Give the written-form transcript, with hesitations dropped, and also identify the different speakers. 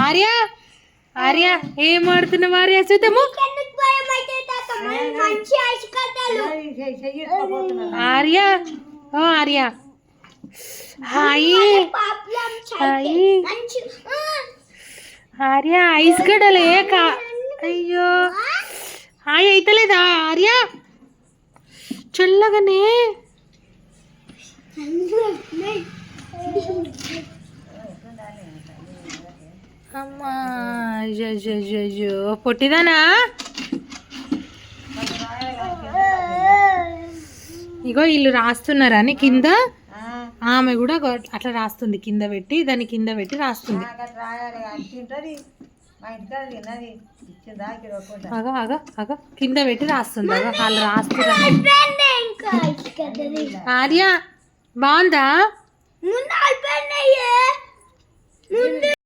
Speaker 1: ఆర్య ఆర్య ఏం ఆడుతున్నావు ఆర్య చూద్దాము ఆర్య ఓ Arya hi hi Arya ice గడలే అయ్యో హాయ్ అయితలేదా ఆర్య చల్లగానే అమ్మా అయ్యో పొట్టిదానా ఇగో వీళ్ళు రాస్తున్నారని కింద ఆమె కూడా అట్లా రాస్తుంది కింద పెట్టి దాన్ని కింద పెట్టి రాస్తుంది అగో అగో అగో కింద పెట్టి రాస్తుంది అగో వాళ్ళు రాస్తున్నారు ఆర్య బాగుందా